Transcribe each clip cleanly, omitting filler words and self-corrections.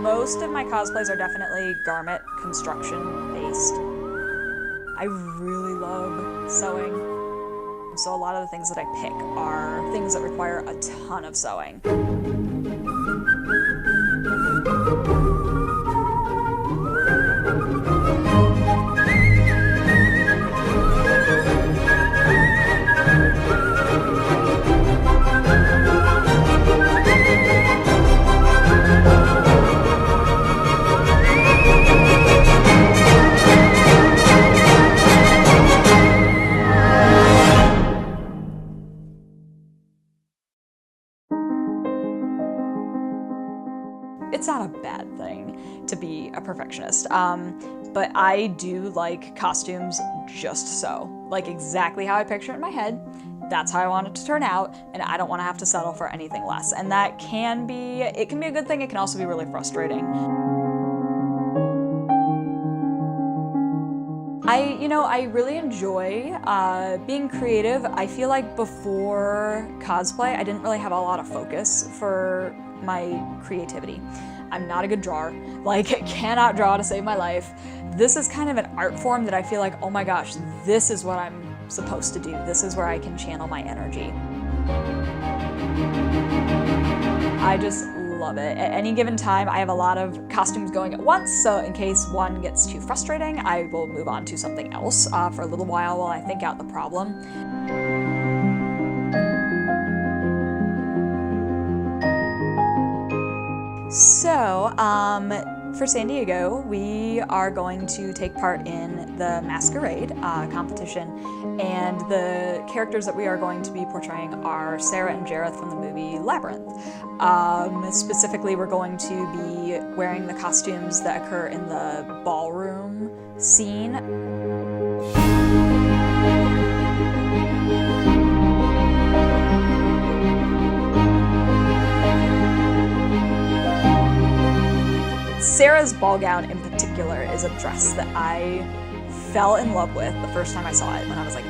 Most of my cosplays are definitely garment construction based. I really love sewing. So a lot of the things that I pick are things that require a ton of sewing. It's not a bad thing to be a perfectionist, but I do like costumes just so. Like exactly how I picture it in my head, that's how I want it to turn out, and I don't want to have to settle for anything less. And that can be, it can be a good thing, it can also be really frustrating. I really enjoy being creative. I feel like before cosplay, I didn't really have a lot of focus for my creativity. I'm not a good drawer, like cannot draw to save my life. This is kind of an art form that I feel like, oh my gosh, this is what I'm supposed to do. This is where I can channel my energy. I just love it. At any given time, I have a lot of costumes going at once, so in case one gets too frustrating, I will move on to something else for a little while I think out the problem. So, for San Diego, we are going to take part in the Masquerade competition, and the characters that we are going to be portraying are Sarah and Jareth from the movie Labyrinth. Specifically, we're going to be wearing the costumes that occur in the ballroom scene. Sarah's ball gown in particular is a dress that I fell in love with the first time I saw it when I was like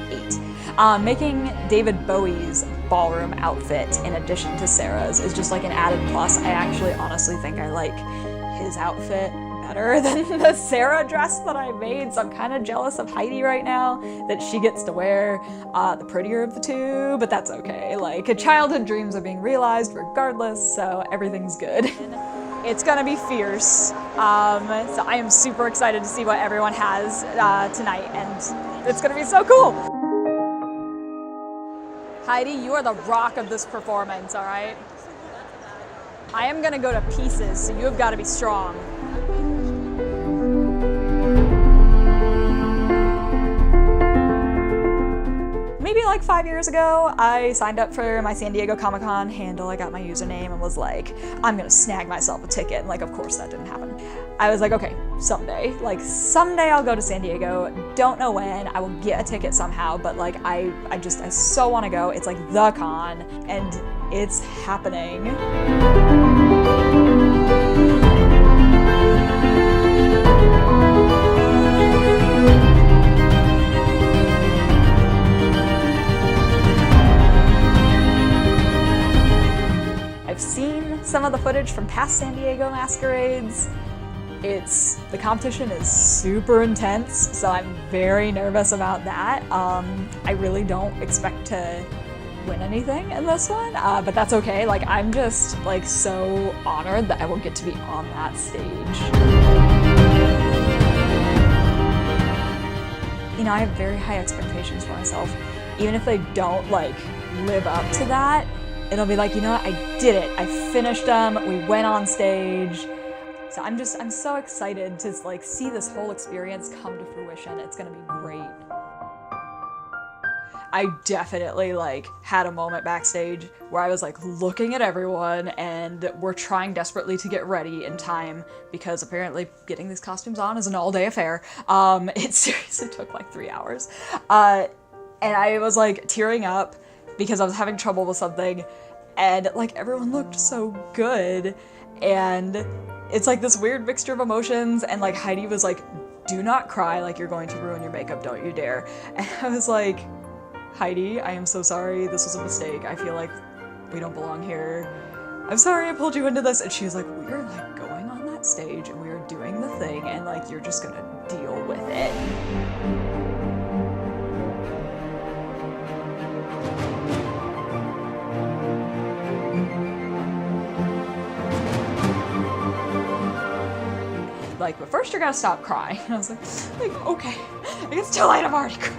8. Making David Bowie's ballroom outfit in addition to Sarah's is just like an added plus. I actually honestly think I like his outfit better than the Sarah dress that I made, so I'm kind of jealous of Heidi right now that she gets to wear the prettier of the two, but that's okay. Like, childhood dreams are being realized regardless, so everything's good. It's gonna be fierce, so I am super excited to see what everyone has tonight, and it's gonna be so cool. Heidi, you are the rock of this performance, all right? I am gonna go to pieces, so you have gotta be strong. Maybe like 5 years ago, I signed up for my San Diego Comic-Con handle. I got my username and was like, I'm gonna snag myself a ticket. And like, of course that didn't happen. I was like, okay, someday. Like, someday I'll go to San Diego. Don't know when. I will get a ticket somehow, but like, I so wanna go. It's like the con, and it's happening. I've seen some of the footage from past San Diego masquerades. The competition is super intense, so I'm very nervous about that. I really don't expect to win anything in this one, but that's okay. Like, I'm just like so honored that I will get to be on that stage. You know, I have very high expectations for myself. Even if they don't like live up to that, it'll be like, you know what, I did it. I finished them, we went on stage. So I'm so excited to like see this whole experience come to fruition. It's gonna be great. I definitely like had a moment backstage where I was like looking at everyone and we're trying desperately to get ready in time because apparently getting these costumes on is an all-day affair. It seriously took like 3 hours. And I was like tearing up because I was having trouble with something, and like everyone looked so good, and it's like this weird mixture of emotions, and like Heidi was like, do not cry, like you're going to ruin your makeup, don't you dare. And I was like, Heidi, I am so sorry, this was a mistake, I feel like we don't belong here. I'm sorry I pulled you into this. And she was like, we're like going on that that stage and we are doing the thing and like you're just gonna deal with it. Like, but first you're gonna stop crying. And I was like, okay, like it's too late, I'm already crying.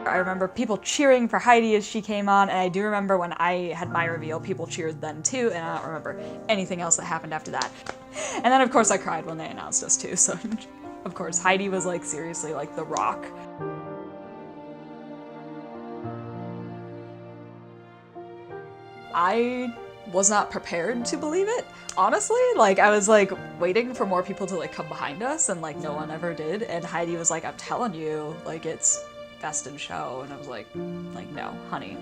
I remember people cheering for Heidi as she came on, and I do remember when I had my reveal, people cheered then too, and I don't remember anything else that happened after that. And then of course I cried when they announced us too, so of course Heidi was like seriously like the rock. I was not prepared to believe it, honestly. Like, I was like waiting for more people to like come behind us, and like no one ever did, and Heidi was like, I'm telling you, like it's best in show, and I was like no, honey,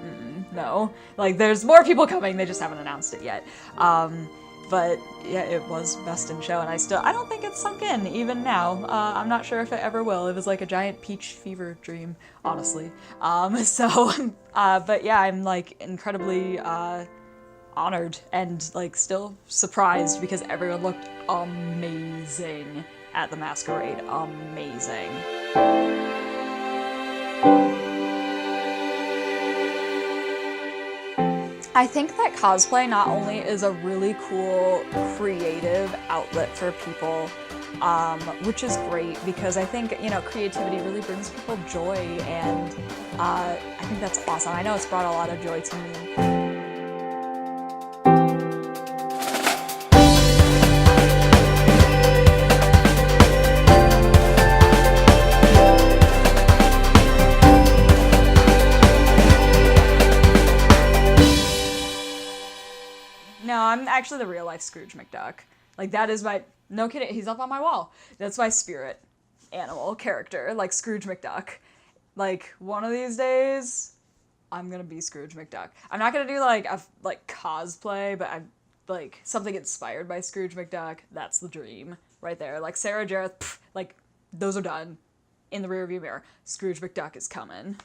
no. Like there's more people coming, they just haven't announced it yet. But yeah, it was best in show, and I don't think it's sunk in even now. I'm not sure if it ever will. It was like a giant peach fever dream, honestly. But yeah, I'm like incredibly honored and like still surprised because everyone looked amazing at the Masquerade. Amazing. I think that cosplay not only is a really cool creative outlet for people, which is great because I think, you know, creativity really brings people joy, and I think that's awesome. I know it's brought a lot of joy to me. No, I'm actually the real life Scrooge McDuck. Like that is my, no kidding, he's up on my wall. That's my spirit animal character, like Scrooge McDuck. Like one of these days, I'm gonna be Scrooge McDuck. I'm not gonna do like a cosplay, but I'm like something inspired by Scrooge McDuck. That's the dream right there. Like Sarah Jareth, like those are done in the rearview mirror. Scrooge McDuck is coming.